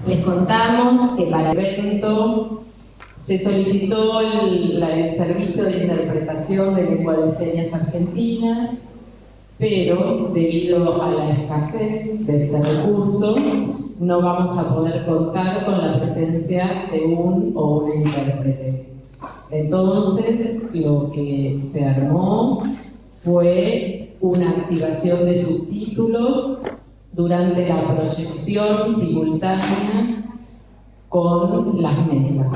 Les contamos que para el evento se solicitó el servicio de interpretación de lengua de señas argentinas, pero debido a la escasez de este recurso, no vamos a poder contar con la presencia de un o una intérprete. Entonces, lo que se armó fue una activación de subtítulos durante la proyección simultánea con las mesas.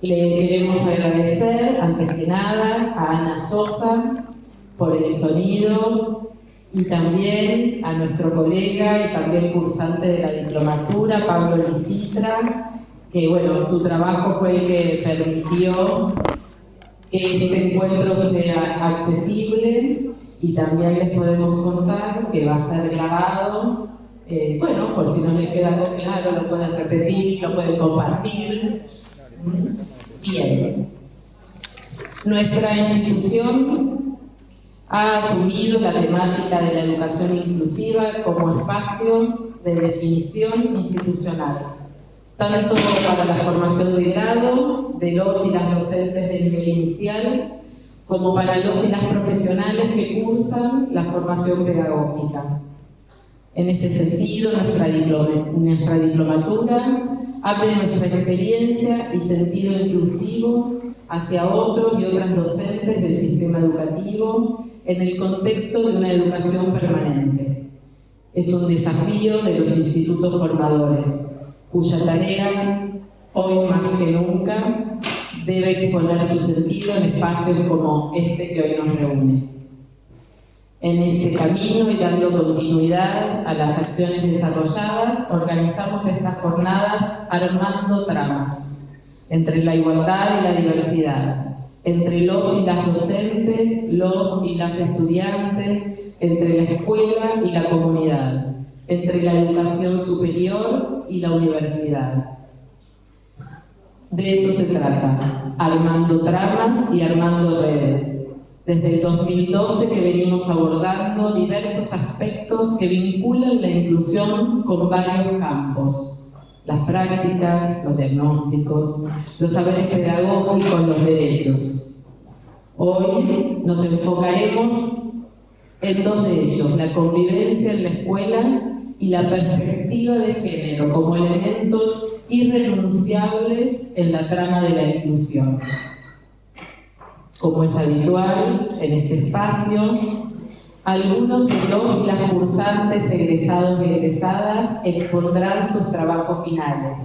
Le queremos agradecer, antes que nada, a Ana Sosa por el sonido y también a nuestro colega y también cursante de la diplomatura, Pablo Licitra, que bueno, su trabajo fue el que permitió que este encuentro sea accesible, y también les podemos contar que va a ser grabado. Bueno, por si no les queda algo claro, lo pueden repetir, lo pueden compartir. Bien. Nuestra institución ha asumido la temática de la educación inclusiva como espacio de definición institucional, tanto para la formación de grado de los y las docentes de nivel inicial, como para los y las profesionales que cursan la formación pedagógica. En este sentido, nuestra diplomatura abre nuestra experiencia y sentido inclusivo hacia otros y otras docentes del sistema educativo en el contexto de una educación permanente. Es un desafío de los institutos formadores, cuya tarea, hoy más que nunca, debe exponer su sentido en espacios como este que hoy nos reúne. En este camino y dando continuidad a las acciones desarrolladas, organizamos estas jornadas armando tramas entre la igualdad y la diversidad, entre los y las docentes, los y las estudiantes, entre la escuela y la comunidad, entre la educación superior y la universidad. De eso se trata, armando tramas y armando redes. Desde el 2012 que venimos abordando diversos aspectos que vinculan la inclusión con varios campos: las prácticas, los diagnósticos, los saberes pedagógicos, los derechos. Hoy nos enfocaremos en dos de ellos: la convivencia en la escuela y la perspectiva de género como elementos irrenunciables en la trama de la inclusión. Como es habitual en este espacio, algunos de los y las cursantes egresados y egresadas expondrán sus trabajos finales.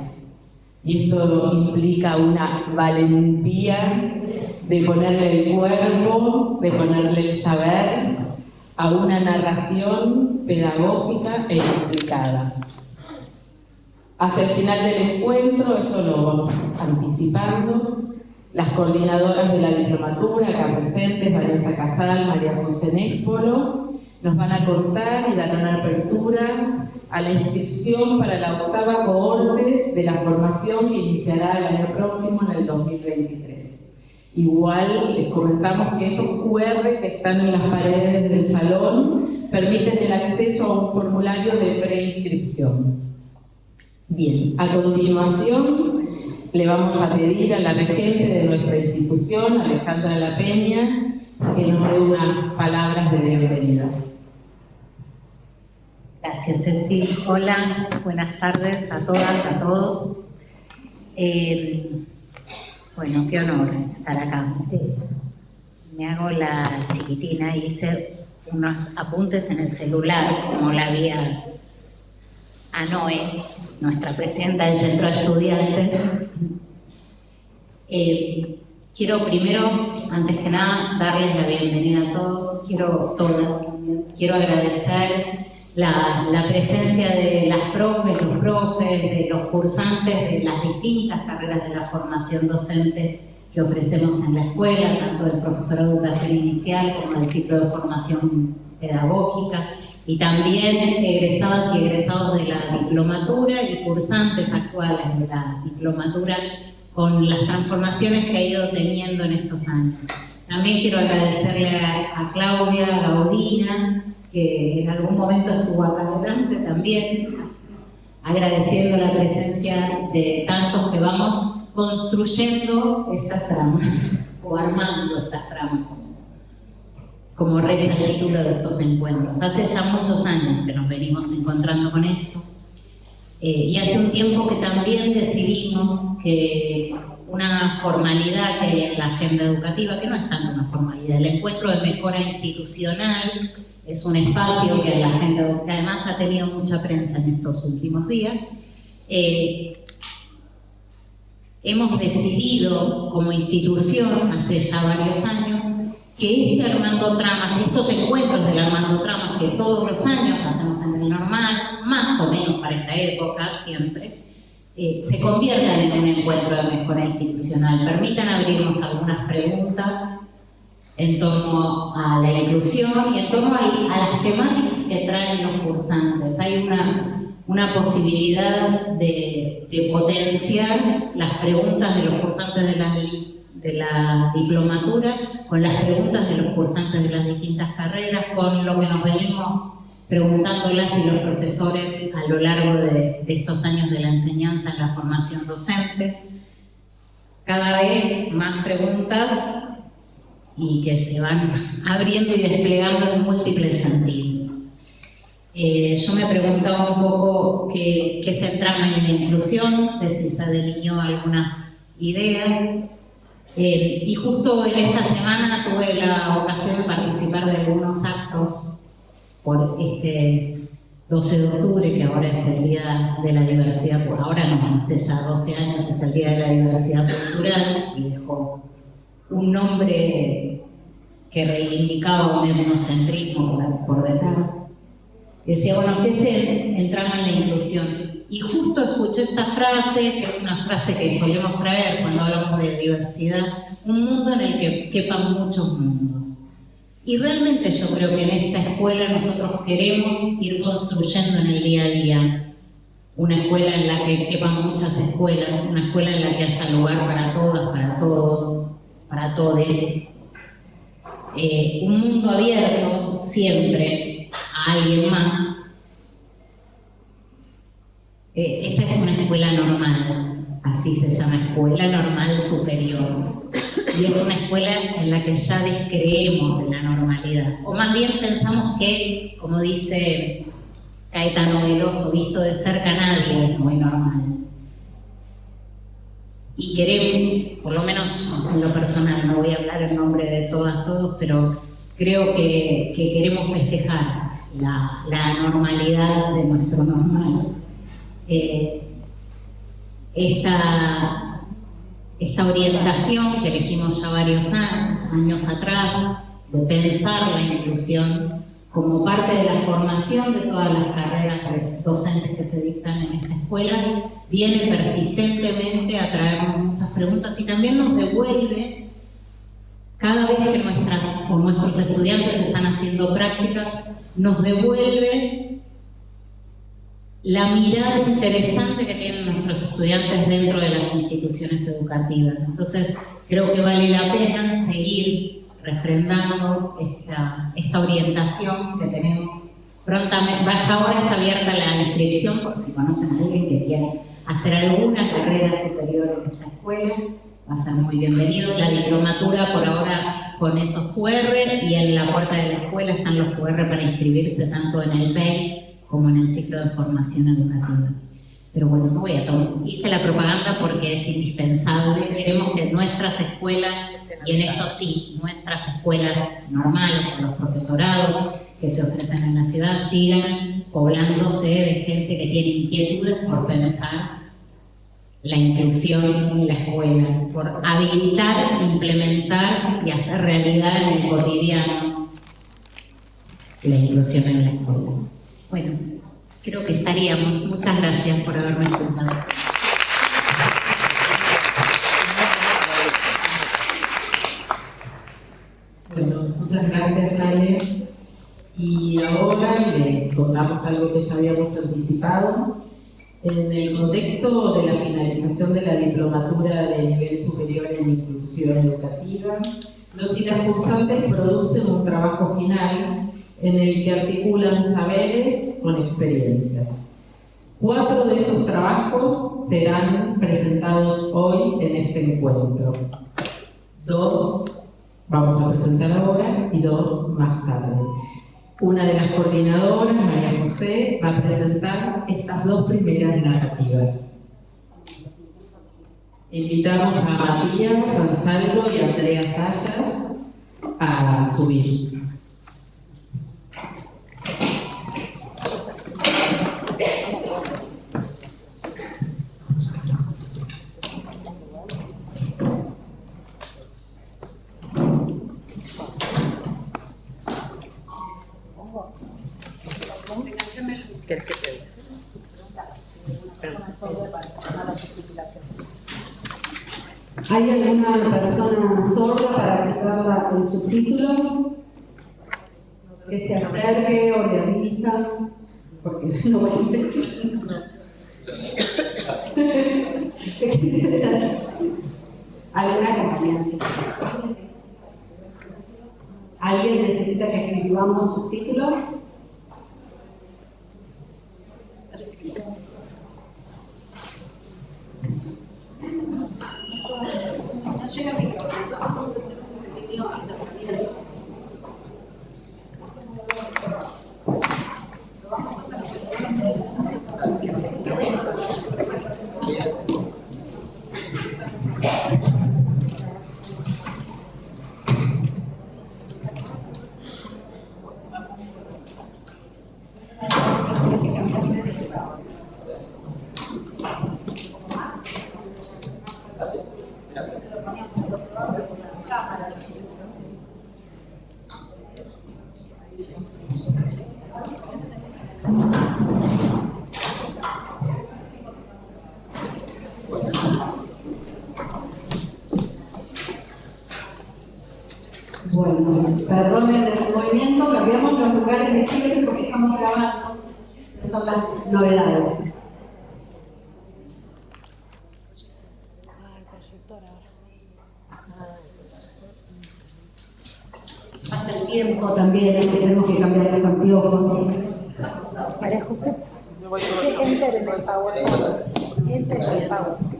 Y esto implica una valentía de ponerle el cuerpo, de ponerle el saber a una narración pedagógica e implicada. Hacia el final del encuentro, esto lo vamos anticipando, las coordinadoras de la diplomatura acá presentes, Vanessa Casal, María José Néspolo, nos van a contar y dar una apertura a la inscripción para la 8ª cohorte de la formación que iniciará el año próximo, en el 2023. Igual les comentamos que esos QR que están en las paredes del salón permiten el acceso a un formulario de preinscripción. Bien, a continuación le vamos a pedir a la regente de nuestra institución, Alejandra La Peña, que nos dé unas palabras de bienvenida. Gracias, Ceci. Hola, buenas tardes a todas, a todos. Bueno, qué honor estar acá. Me hago la chiquitina, hice unos apuntes en el celular, como la vía a Noé, nuestra presidenta del Centro de Estudiantes. Quiero primero, antes que nada, darles la bienvenida a todos. Quiero agradecer la presencia de las profes, los profes, de los cursantes de las distintas carreras de la formación docente que ofrecemos en la escuela, tanto del profesorado de educación inicial como del ciclo de formación pedagógica, y también egresadas y egresados de la diplomatura y cursantes actuales de la diplomatura, con las transformaciones que ha ido teniendo en estos años. También quiero agradecerle a Claudia Gaudina, que en algún momento estuvo acá adelante también, agradeciendo la presencia de tantos que vamos construyendo estas tramas, o armando estas tramas, como reza el título de estos encuentros. Hace ya muchos años que nos venimos encontrando con esto, y hace un tiempo que también decidimos que una formalidad que hay en la agenda educativa, que no es tanto una formalidad, el encuentro de mejora institucional es un espacio que en la agenda, que además ha tenido mucha prensa en estos últimos días. Hemos decidido como institución, hace ya varios años, que Armando Tramas, estos encuentros del Armando Tramas que todos los años hacemos en el normal, más o menos para esta época, siempre, se conviertan en un encuentro de mejora institucional. Permitan abrirnos algunas preguntas en torno a la inclusión y en torno a las temáticas que traen los cursantes. Hay una posibilidad de potenciar las preguntas de los cursantes de la diplomatura con las preguntas de los cursantes de las distintas carreras, con lo que nos venimos preguntando las y los profesores a lo largo de estos años de la enseñanza en la formación docente. Cada vez más preguntas y que se van abriendo y desplegando en múltiples sentidos. Yo me preguntaba un poco qué se entrama en la inclusión. Ceci ya delineó algunas ideas. Y justo en esta semana tuve la ocasión de participar de algunos actos por este 12 de octubre, que ahora es el Día de la Diversidad, ahora no, hace ya 12 años es el Día de la Diversidad Cultural, y dejó un nombre que reivindicaba un etnocentrismo por detrás. Decía, bueno, ¿qué se entrama en la inclusión? Y justo escuché esta frase, que es una frase que solemos traer cuando hablamos de diversidad, un mundo en el que quepan muchos mundos. Y realmente yo creo que en esta escuela nosotros queremos ir construyendo en el día a día una escuela en la que quepan muchas escuelas, una escuela en la que haya lugar para todas, para todos, para todes. Un mundo abierto siempre a alguien más. Esta es una escuela normal, así se llama, Escuela Normal Superior. Y es una escuela en la que ya descreemos de la normalidad. O más bien pensamos que, como dice Caetano Veloso, visto de cerca nadie es muy normal. Y queremos, por lo menos en lo personal, no voy a hablar en nombre de todos, pero creo que queremos festejar la normalidad de nuestro normal. Esta orientación que elegimos ya varios años atrás, de pensar la inclusión como parte de la formación de todas las carreras docentes que se dictan en esta escuela, viene persistentemente a traernos muchas preguntas y también nos devuelve, cada vez que nuestros estudiantes están haciendo prácticas, nos devuelve la mirada interesante que tienen nuestros estudiantes dentro de las instituciones educativas. Entonces, creo que vale la pena seguir refrendando esta orientación que tenemos. Prontamente, ahora está abierta la inscripción, por si conocen a alguien que quiera hacer alguna carrera superior en esta escuela, va a ser muy bienvenido. La diplomatura por ahora con esos QR, y en la puerta de la escuela están los QR para inscribirse tanto en el PEI como en el ciclo de formación educativa. Pero bueno, no voy a hice la propaganda porque es indispensable. Queremos que nuestras escuelas, y en esto sí, nuestras escuelas normales, o los profesorados que se ofrecen en la ciudad, sigan poblándose de gente que tiene inquietudes por pensar la inclusión en la escuela, por habilitar, implementar y hacer realidad en el cotidiano la inclusión en la escuela. Bueno, creo que estaríamos. Muchas gracias por haberme escuchado. Bueno, muchas gracias, Ale. Y ahora les contamos algo que ya habíamos anticipado. En el contexto de la finalización de la diplomatura de nivel superior en inclusión educativa, los y las cursantes producen un trabajo final en el que articulan saberes con experiencias. 4 de esos trabajos serán presentados hoy en este encuentro. 2 vamos a presentar ahora y 2 más tarde. Una de las coordinadoras, María José, va a presentar estas 2 primeras narrativas. Invitamos a Matías Ansaldo y Andrea Sayas a subir. ¿Hay alguna persona sorda para activar el subtítulo? Que se acerque o le avisa, porque no voy a escuchar. ¿Alguna acompañante? ¿Alguien necesita que escribamos subtítulo? No llega el micrófono, entonces vamos a hacer un pequeño acercamiento. Bueno, perdonen el movimiento, cambiamos los lugares de siempre porque estamos grabando, que son las novedades. Pasa el tiempo también, es que tenemos que cambiar los anteojos. María José, enter en el PowerPoint. Enter en el PowerPoint.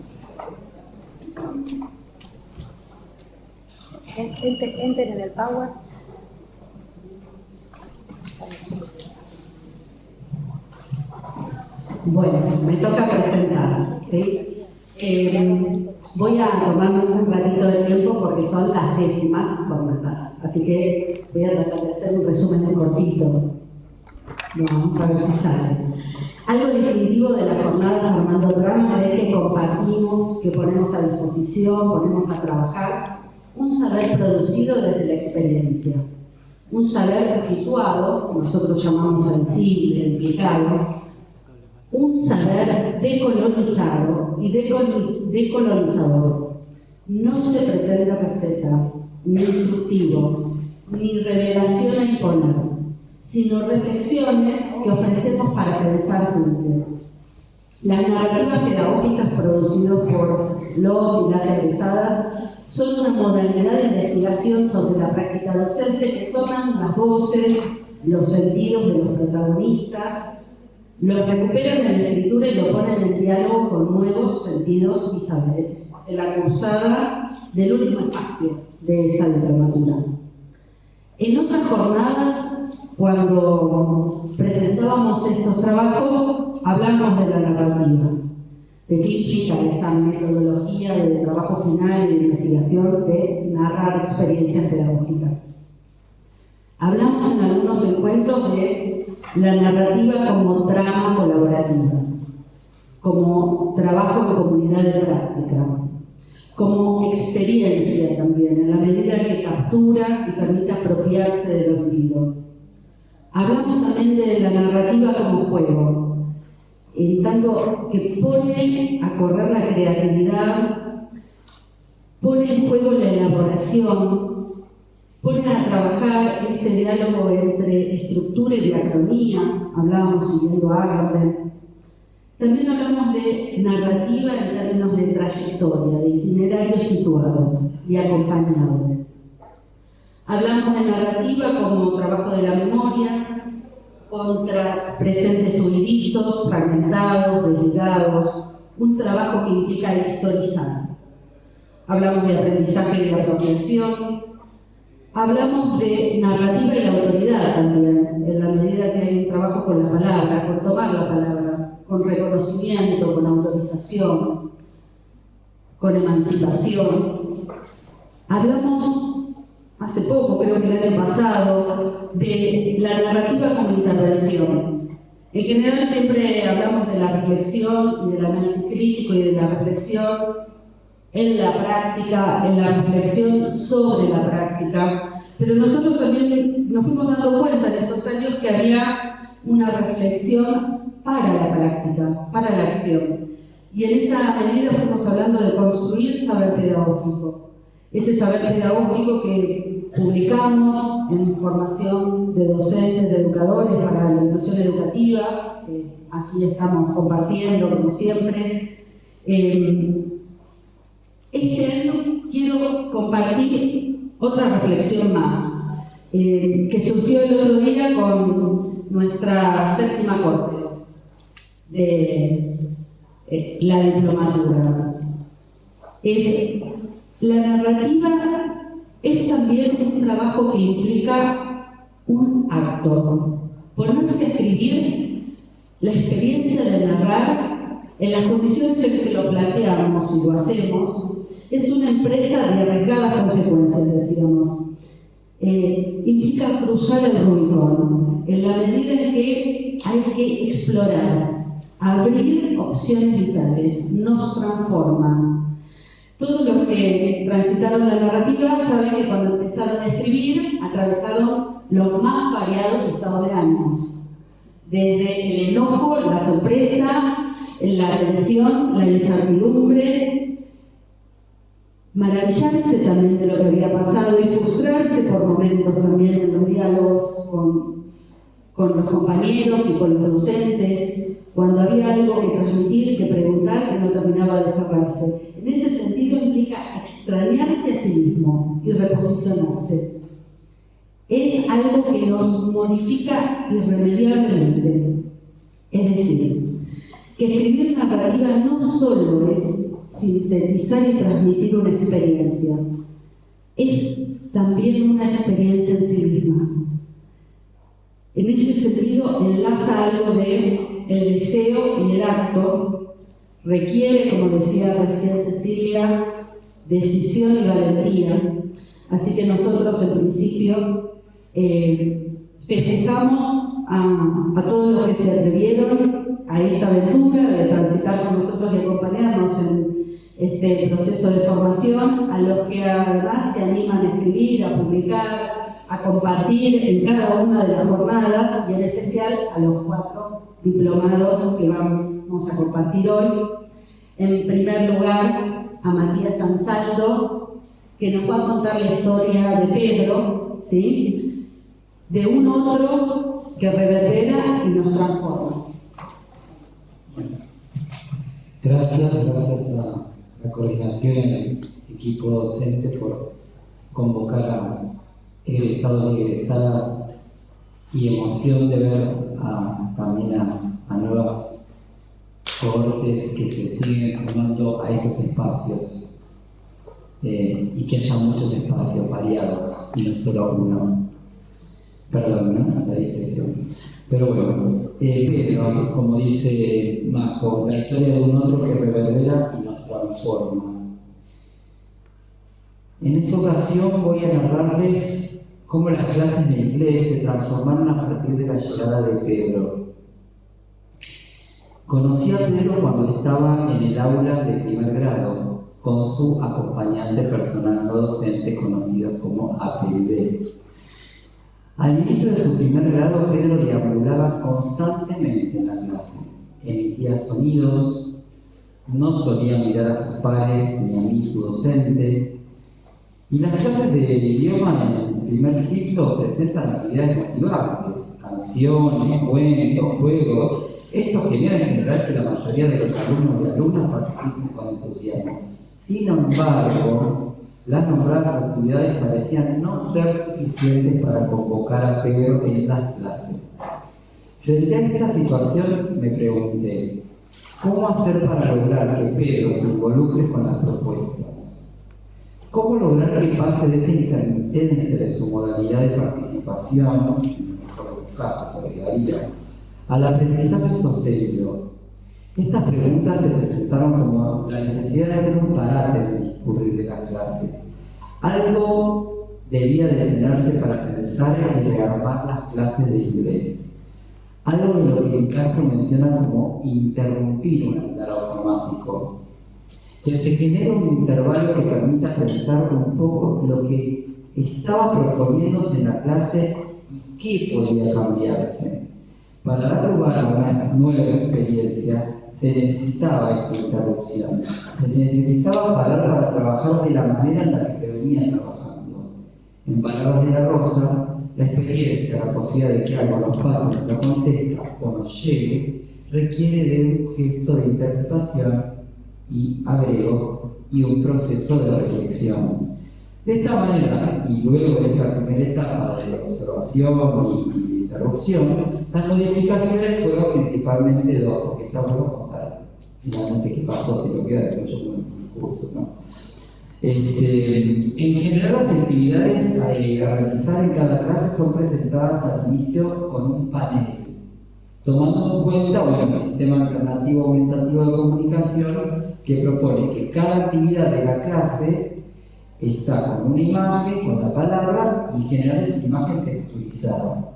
Enter en el Power. Bueno, me toca presentar, ¿sí? Voy a tomarme un ratito de tiempo porque son las 10º jornadas, así que voy a tratar de hacer un resumen muy cortito. Vamos a ver si sale. Algo distintivo de las jornadas Armando Tramas es que compartimos, que ponemos a disposición, ponemos a trabajar un saber producido desde la experiencia, un saber situado, nosotros llamamos sensible, implicado, un saber decolonizado y decolonizador. No se pretende receta, ni instructivo, ni revelación a imponer, sino reflexiones que ofrecemos para pensar juntos. Las narrativas pedagógicas producidas por los y las egresadas son una modalidad de investigación sobre la práctica docente que toman las voces, los sentidos de los protagonistas, los recuperan en la escritura y lo ponen en diálogo con nuevos sentidos y saberes, en la cursada del último espacio de esta literatura. En otras jornadas, cuando presentábamos estos trabajos, hablamos de la narrativa, de qué implica esta metodología de trabajo final y de investigación de narrar experiencias pedagógicas. Hablamos en algunos encuentros de la narrativa como trama colaborativa, como trabajo en comunidad de práctica, como experiencia también, en la medida que captura y permite apropiarse de lo vivido. Hablamos también de la narrativa como juego, en tanto que pone a correr la creatividad, pone en juego la elaboración, pone a trabajar este diálogo entre estructura y diacronía, hablábamos siguiendo a Agamben. También hablamos de narrativa en términos de trayectoria, de itinerario situado y acompañado. Hablamos de narrativa como trabajo de la memoria, contra presentes huidizos, fragmentados, desligados, un trabajo que implica historizar. Hablamos de aprendizaje y de apropiación, hablamos de narrativa y autoridad también, en la medida que hay un trabajo con la palabra, con tomar la palabra, con reconocimiento, con autorización, con emancipación. Hablamos hace poco, creo que el año pasado, de la narrativa como intervención. En general siempre hablamos de la reflexión y del análisis crítico y de la reflexión en la práctica, en la reflexión sobre la práctica, pero nosotros también nos fuimos dando cuenta en estos años que había una reflexión para la práctica, para la acción. Y en esa medida fuimos hablando de construir saber pedagógico. Ese saber pedagógico que publicamos en formación de docentes, de educadores para la inclusión educativa, que aquí estamos compartiendo como siempre. Este año quiero compartir otra reflexión más, que surgió el otro día con nuestra séptima corte de la diplomatura. La narrativa es también un trabajo que implica un acto. Ponerse a escribir la experiencia de narrar en las condiciones en que lo planteamos y lo hacemos es una empresa de arriesgadas consecuencias, decíamos. Implica cruzar el Rubicón en la medida en que hay que explorar, abrir opciones vitales, nos transforman. Todos los que transitaron la narrativa saben que cuando empezaron a escribir atravesaron los más variados estados de ánimos, desde el enojo, la sorpresa, la tensión, la incertidumbre, maravillarse también de lo que había pasado y frustrarse por momentos también en los diálogos con los compañeros y con los docentes, cuando había algo que transmitir, que preguntar, que no terminaba de cerrarse. En ese sentido implica extrañarse a sí mismo y reposicionarse. Es algo que nos modifica irremediablemente. Es decir, que escribir narrativa no solo es sintetizar y transmitir una experiencia, es también una experiencia en sí misma. En ese sentido, enlaza algo de el deseo y el acto, requiere, como decía recién Cecilia, decisión y valentía. Así que nosotros, en principio, festejamos a todos los que se atrevieron a esta aventura de transitar con nosotros y acompañarnos en este proceso de formación, a los que además se animan a escribir, a publicar, a compartir en cada una de las jornadas, y en especial a los 4 diplomados que vamos a compartir hoy. En primer lugar, a Matías Ansaldo, que nos va a contar la historia de Pedro, ¿sí?, de un otro que reverbera y nos transforma. Gracias a la coordinación y al equipo docente por convocar a egresados y egresadas, y emoción de ver también a nuevas cohortes que se siguen sumando a estos espacios, y que haya muchos espacios variados y no solo uno. Perdón, ¿no?, la discusión. Pero bueno, Pedro, como dice Majo, la historia de un otro que reverbera y nos transforma. En esta ocasión voy a narrarles cómo las clases de inglés se transformaron a partir de la llegada de Pedro. Conocí a Pedro cuando estaba en el aula de primer grado, con su acompañante personal no docente, conocidos como APD. Al inicio de su primer grado, Pedro deambulaba constantemente en la clase, emitía sonidos, no solía mirar a sus pares ni a mí, su docente, y las clases de idioma en el primer ciclo presentan actividades motivantes, canciones, cuentos, juegos. Esto genera en general que la mayoría de los alumnos y alumnas participen con entusiasmo. Sin embargo, las nombradas actividades parecían no ser suficientes para convocar a Pedro en las clases. Frente a esta situación me pregunté, ¿cómo hacer para lograr que Pedro se involucre con las propuestas? ¿Cómo lograr que pase de esa intermitencia de su modalidad de participación, en el mejor de los casos obligaría, al aprendizaje sostenido? Estas preguntas se presentaron como la necesidad de hacer un parate en el discurrir de las clases. Algo debía detenerse para pensar y rearmar las clases de inglés. Algo de lo que Castro menciona como interrumpir un andar automático. Que se genere un intervalo que permita pensar un poco lo que estaba proponiéndose en la clase y qué podía cambiarse. Para dar lugar a una nueva experiencia, se necesitaba esta interrupción. Se necesitaba parar para trabajar de la manera en la que se venía trabajando. En palabras de La Rosa, la experiencia, la posibilidad de que algo nos pase, nos acontezca o nos llegue, requiere de un gesto de interpretación y, agrego, y un proceso de reflexión. De esta manera, y luego de esta primera etapa de observación y de interrupción, las modificaciones fueron principalmente dos, porque está bueno contar finalmente qué pasó, si lo queda de mucho con el discurso, ¿no? En general, las actividades a realizar en cada clase son presentadas al inicio con un panel, tomando en cuenta el sistema alternativo aumentativo de comunicación que propone que cada actividad de la clase está con una imagen, con la palabra, y en general es una imagen textualizada.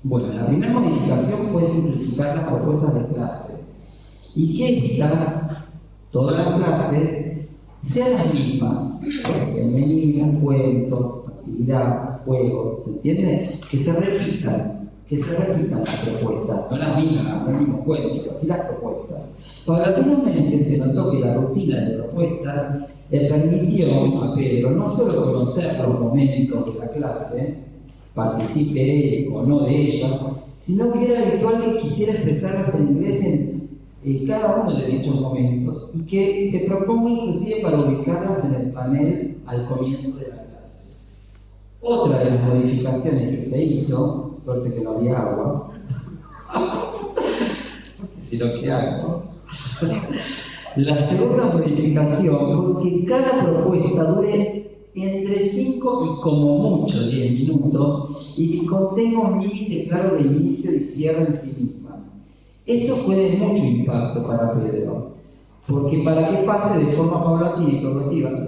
Bueno, la primera modificación fue simplificar las propuestas de clase y que estas, todas las clases, sean las mismas, bienvenida, cuento, actividad, juego, ¿se entiende? Que se repitan las propuestas, no las mismas, no el mismo cuento, pero sí las propuestas. Paulatinamente se notó que la rutina de propuestas le permitió a Pedro no solo conocer los momentos de la clase, participe o no de ellas, sino que era habitual que quisiera expresarlas en inglés en cada uno de dichos momentos y que se proponga inclusive para ubicarlas en el panel al comienzo de la clase. Otra de las modificaciones que se hizo, suerte que no había agua, si no que agua, la segunda modificación fue que cada propuesta dure entre 5 y como mucho 10 minutos y que contenga un límite claro de inicio y cierre en sí misma. Esto fue de mucho impacto para Pedro, porque para que pase de forma paulatina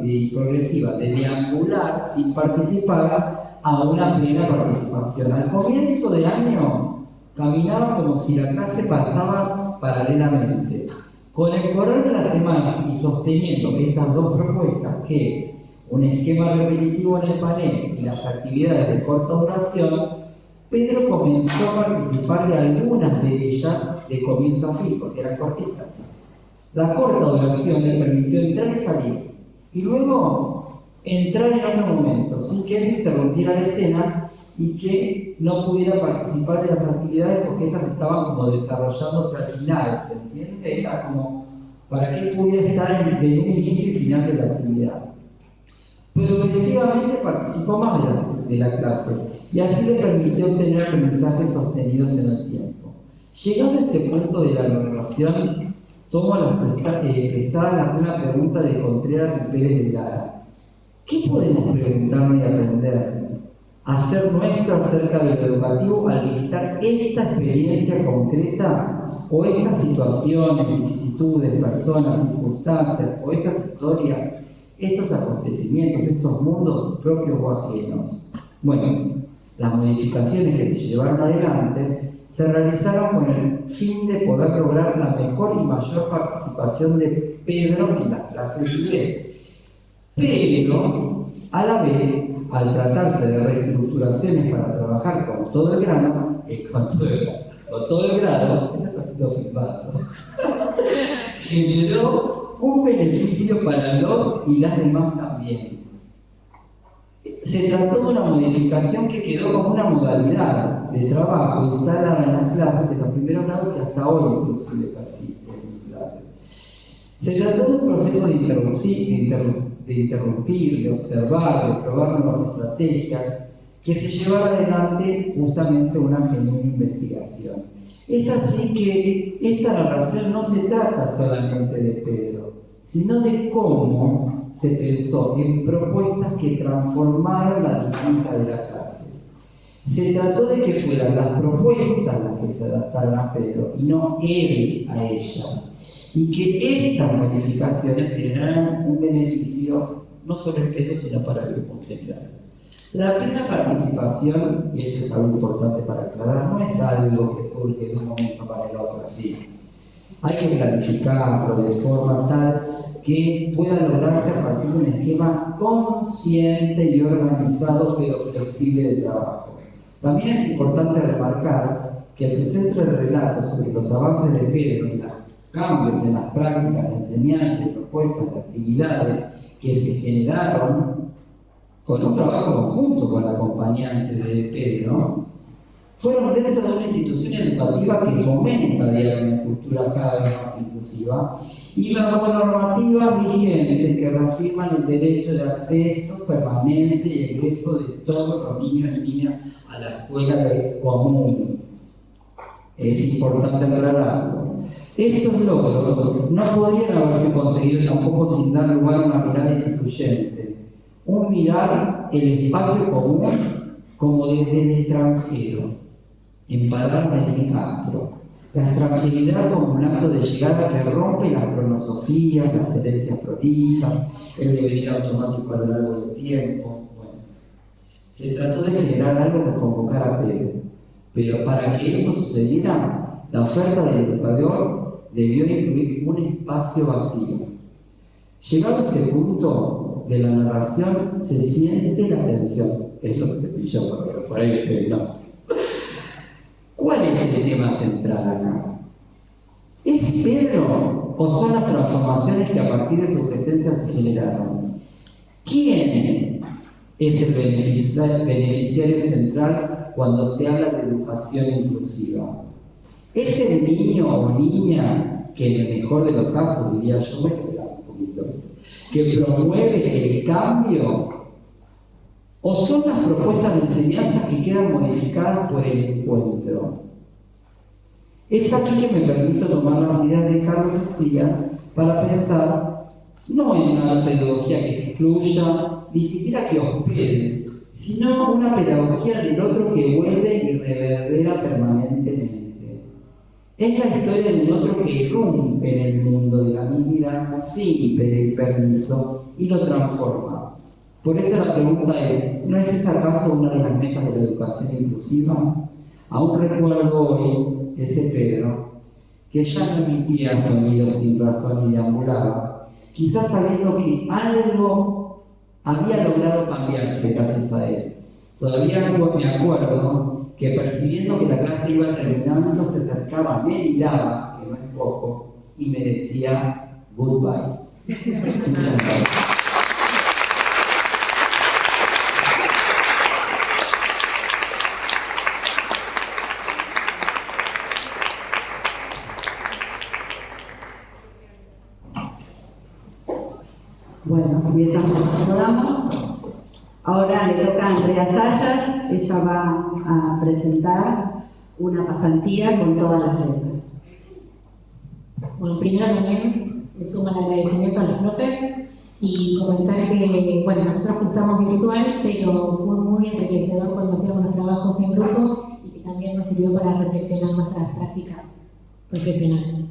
y progresiva, de deambular sin participar a una plena participación. Al comienzo del año caminaba como si la clase pasaba paralelamente. Con el correr de las semanas y sosteniendo estas dos propuestas, que es un esquema repetitivo en el panel y las actividades de corta duración, Pedro comenzó a participar de algunas de ellas de comienzo a fin, porque eran cortitas. La corta duración le permitió entrar y salir, y luego entrar en otro momento, sin que eso interrumpiera la escena y que no pudiera participar de las actividades porque estas estaban como desarrollándose al final, ¿se entiende? Era como para que él pudiera estar de un inicio y final de la actividad. Progresivamente participó más de la clase y así le permitió obtener aprendizajes sostenidos en el tiempo. Llegando a este punto de la narración, tomo prestada una pregunta de Contreras y Pérez de Lara. ¿Qué podemos preguntarnos y aprender? Hacer nuestro acerca de lo educativo al visitar esta experiencia concreta o estas situaciones, vicisitudes, personas, circunstancias o estas historias, estos acontecimientos, estos mundos propios o ajenos. Bueno, las modificaciones que se llevaron adelante se realizaron con el fin de poder lograr la mejor y mayor participación de Pedro en las clases de inglés. Pero, a la vez, al tratarse de reestructuraciones para trabajar con todo el grano, con todo el grado, esto está siendo filmado, generó un beneficio para los y las demás también. Se trató de una modificación que quedó como una modalidad de trabajo instalada en las clases de los primeros grados que hasta hoy inclusive persiste en clases. Se trató de un proceso de interrumpir, de observar, de probar nuevas estrategias que se llevara adelante justamente una genuina investigación. Es así que esta narración no se trata solamente de Pedro, sino de cómo se pensó en propuestas que transformaron la dinámica de la clase. Se trató de que fueran las propuestas las que se adaptaran a Pedro y no él a ellas, y que estas modificaciones generaran un beneficio no solo en Pedro, sino para el grupo en general. La plena participación, y esto es algo importante para aclarar, no es algo que surge de un momento para el otro así. Hay que planificarlo de forma tal que pueda lograrse a partir de un esquema consciente y organizado, pero flexible de trabajo. También es importante remarcar que el presente relato sobre los avances de Pedro y los cambios en las prácticas de enseñanza y propuestas de actividades que se generaron con un trabajo conjunto con la acompañante de Pedro, fueron dentro de una institución educativa que fomenta una cultura cada vez más inclusiva y bajo normativas vigentes que reafirman el derecho de acceso, permanencia y egreso de todos los niños y niñas a la escuela de común. Es importante aclararlo. Estos logros no podrían haberse conseguido tampoco sin dar lugar a una mirada instituyente, un mirar el espacio común como desde el extranjero. En palabras de Nick Castro, la extranjeridad como un acto de llegada que rompe las cronosofías, las herencias prolijas, el devenir automático a lo largo del tiempo. Bueno, se trató de generar algo que convocara a Pedro, pero para que esto sucediera, la oferta del educador debió incluir un espacio vacío. Llegado a este punto de la narración, se siente la tensión. Es lo que te pilló, pero por ahí no. ¿Cuál es el tema central acá? ¿Es Pedro o son las transformaciones que a partir de su presencia se generaron? ¿Quién es el beneficiario central cuando se habla de educación inclusiva? ¿Es el niño o niña que en el mejor de los casos, diría yo, un poquito, que promueve el cambio? ¿O son las propuestas de enseñanza que quedan modificadas por el encuentro? Es aquí que me permito tomar las ideas de Carlos Esplía para pensar no en una pedagogía que excluya, ni siquiera que hospede, sino una pedagogía del otro que vuelve y reverbera permanentemente. Es la historia de un otro que irrumpe en el mundo de la dignidad sin pedir permiso y lo transforma. Por eso la pregunta es, ¿no es esa acaso una de las metas de la educación inclusiva? Aún recuerdo hoy ese Pedro, que ya no emitía sonidos sin razón y deambulaba, quizás sabiendo que algo había logrado cambiarse gracias a él. Todavía me acuerdo que percibiendo que la clase iba terminando, se acercaba, me miraba, que no es poco, y me decía, goodbye. Muchas gracias. Bueno, mientras nos acomodamos, ahora le toca a Andrea Sayas. Ella va a presentar una pasantía con todas las letras. Bueno, primero también me sumo el agradecimiento a los profes y comentar que, bueno, nosotros cursamos virtual, pero fue muy enriquecedor cuando hacíamos los trabajos en grupo y que también nos sirvió para reflexionar nuestras prácticas profesionales.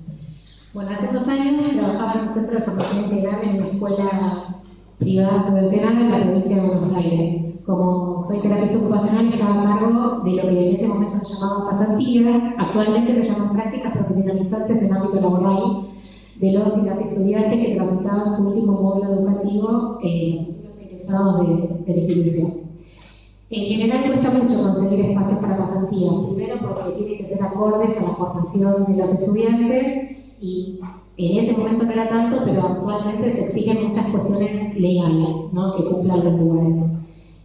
Bueno, hace unos años trabajaba en un centro de formación integral en una escuela privada subvencionada en la provincia de Buenos Aires. Como soy terapista ocupacional, estaba a cargo de lo que en ese momento se llamaban pasantías, actualmente se llaman prácticas profesionalizantes en ámbito laboral, de los y las estudiantes que transitaban su último módulo educativo en los egresados de la institución. En general cuesta mucho conseguir espacios para pasantías, primero porque tienen que ser acordes a la formación de los estudiantes y en ese momento no era tanto, pero actualmente se exigen muchas cuestiones legales, ¿no?, que cumplan los lugares.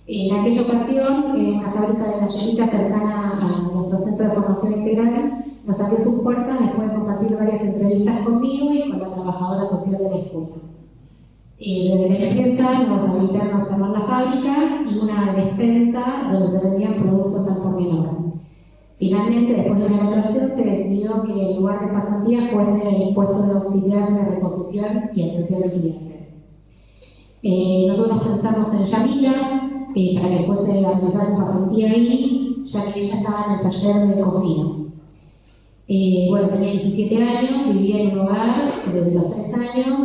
En aquella ocasión, en una fábrica de galletitas cercana a nuestro centro de formación integral, nos abrió sus puertas después de compartir varias entrevistas conmigo y con la trabajadora social de la escuela. Desde la empresa nos habilitaron a observar la fábrica y una despensa donde se vendían productos al por menor. Finalmente, después de una evaluación, se decidió que el lugar de pasantía fuese el puesto de auxiliar de reposición y atención al cliente. Nosotros pensamos en Yamila para que fuese a realizar su pasantía ahí, ya que ella estaba en el taller de cocina. Bueno, tenía 17 años, vivía en un hogar desde los 3 años,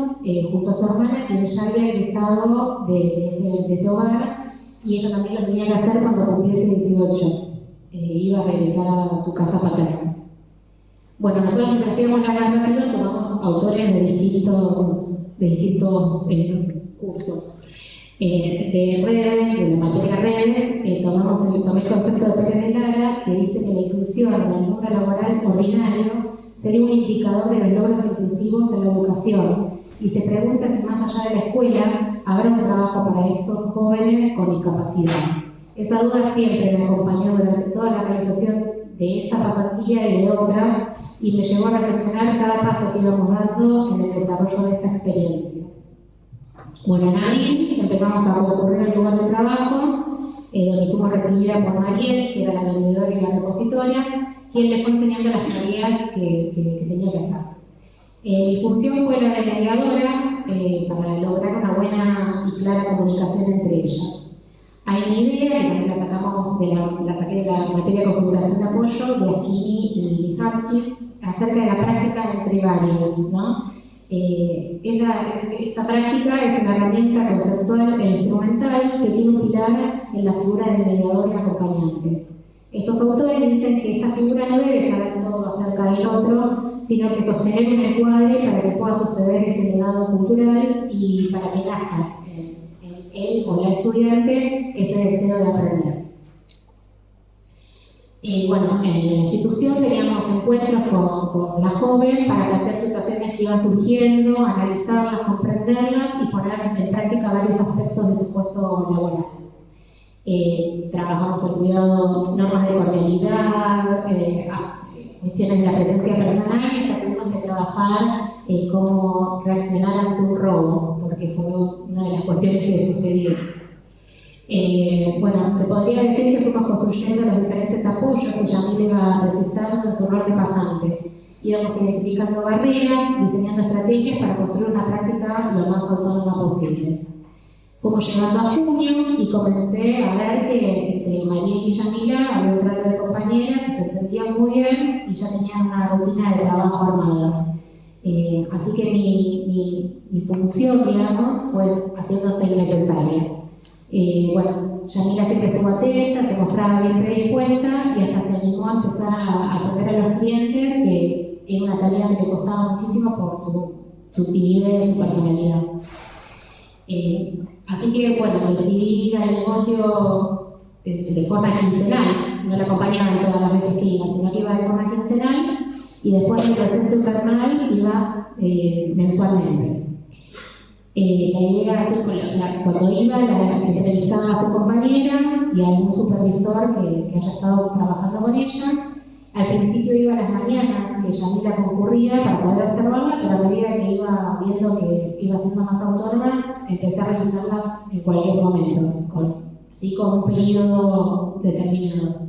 junto a su hermana, quien ya había egresado de ese hogar, y ella también lo tenía que hacer cuando cumpliese 18. Iba a regresar a su casa paterna. Bueno, nosotros mientras hacíamos la narrativa tomamos autores de distintos cursos. De redes, de la materia redes, tomé el concepto de Pérez de Lara, que dice que la inclusión en el mundo laboral ordinario sería un indicador de los logros inclusivos en la educación, y se pregunta si más allá de la escuela habrá un trabajo para estos jóvenes con discapacidad. Esa duda siempre me acompañó durante toda la realización de esa pasantía y de otras, y me llevó a reflexionar cada paso que íbamos dando en el desarrollo de esta experiencia. Bueno, en abril empezamos a concurrir al lugar de trabajo, donde fuimos recibidas por Mariel, que era la vendedora y la repositoria, quien le fue enseñando las tareas que tenía que hacer. Mi función fue la de mediadora para lograr una buena y clara comunicación entre ellas. Hay una idea, que también la saqué de la materia de configuración de apoyo de Aschini y Hapkis, acerca de la práctica entre varios, ¿no? Esta práctica es una herramienta conceptual e instrumental que tiene un pilar en la figura del mediador y acompañante. Estos autores dicen que esta figura no debe saber todo acerca del otro, sino que sostener un encuadre para que pueda suceder ese legado cultural y para que nazca en él o la estudiante ese deseo de aprender. Bueno, en la institución teníamos encuentros con la joven para plantear situaciones que iban surgiendo, analizarlas, comprenderlas y poner en práctica varios aspectos de su puesto laboral. Trabajamos el cuidado, normas de cordialidad, cuestiones de la presencia personal, y hasta tuvimos que trabajar cómo reaccionar ante un robo, porque fue una de las cuestiones que sucedió. Bueno, se podría decir que fuimos construyendo los diferentes apoyos que Yamila iba precisando en su rol de pasante. Íbamos identificando barreras, diseñando estrategias para construir una práctica lo más autónoma posible. Fuimos llegando a junio y comencé a ver que entre Mariel y Yamila había un trato de compañeras y se entendían muy bien y ya tenían una rutina de trabajo armada. Así que mi función, digamos, fue haciéndose innecesaria. Bueno, Yamila siempre estuvo atenta, se mostraba bien predispuesta y hasta se animó a empezar a atender a los clientes, que era una tarea que le costaba muchísimo por su timidez, su personalidad. Así que, bueno, decidí ir al negocio de forma quincenal, no la acompañaba todas las veces que iba, sino que iba de forma quincenal y después del proceso invernal iba mensualmente. La idea era hacer, cuando iba, la entrevistaba a su compañera y a algún supervisor que haya estado trabajando con ella. Al principio iba a las mañanas que Yamila concurría para poder observarla, pero a medida que iba viendo que iba siendo más autónoma, empecé a revisarlas en cualquier momento, con un periodo determinado.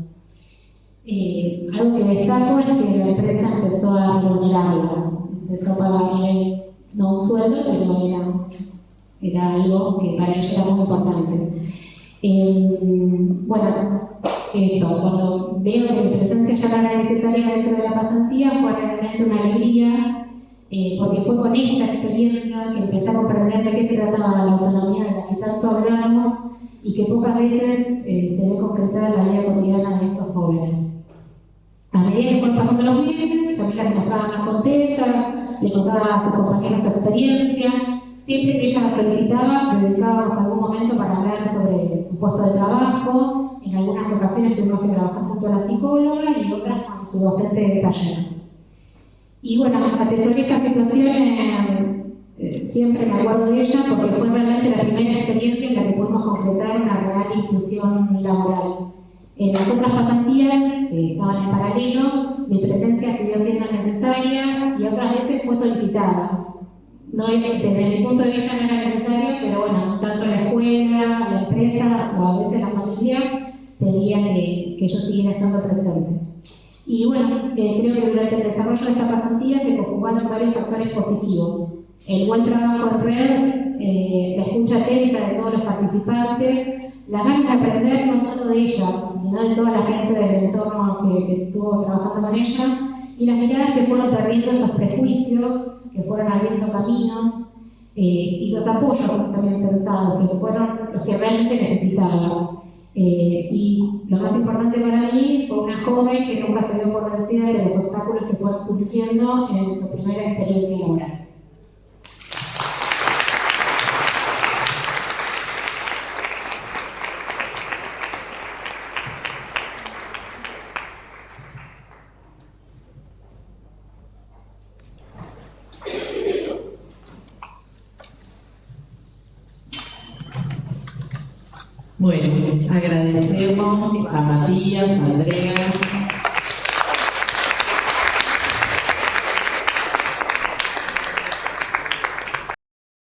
Algo que destaco es que la empresa empezó a remunerarla, empezó a pagarle no un sueldo, pero era algo que para ella era muy importante. Bueno, cuando veo que mi presencia ya no era necesaria dentro de la pasantía, fue realmente una alegría, porque fue con esta experiencia que empecé a comprender de qué se trataba la autonomía de la que tanto hablamos y que pocas veces se ve concretada en la vida cotidiana de estos jóvenes. A medida que fueron pasando los meses, Yamila se mostraba más contenta, le contaba a sus compañeros su experiencia. Siempre que ella la solicitaba, le dedicábamos algún momento para hablar sobre su puesto de trabajo. En algunas ocasiones tuvimos que trabajar junto a la psicóloga y otras con su docente de taller. Y bueno, atesoré esta situación, siempre me acuerdo de ella porque fue realmente la primera experiencia en la que pudimos concretar una real inclusión laboral. En las otras pasantías, que estaban en paralelo, mi presencia siguió siendo necesaria y otras veces fue solicitada. no, desde mi punto de vista no era necesario, pero bueno, tanto la escuela, la empresa o a veces la familia pedía que yo siguiera estando presente. Y bueno, creo que durante el desarrollo de esta pasantía se conjugaron varios factores positivos. El buen trabajo en red, la escucha atenta de todos los participantes, las ganas de aprender no solo de ella, sino de toda la gente del entorno que estuvo trabajando con ella, y las miradas que fueron perdiendo esos prejuicios, que fueron abriendo caminos, y los apoyos también pensados, que fueron los que realmente necesitaban. Y lo más importante para mí fue una joven que nunca se dio por vencida de los obstáculos que fueron surgiendo en su primera experiencia laboral. Bueno, agradecemos a Matías, a Andrea,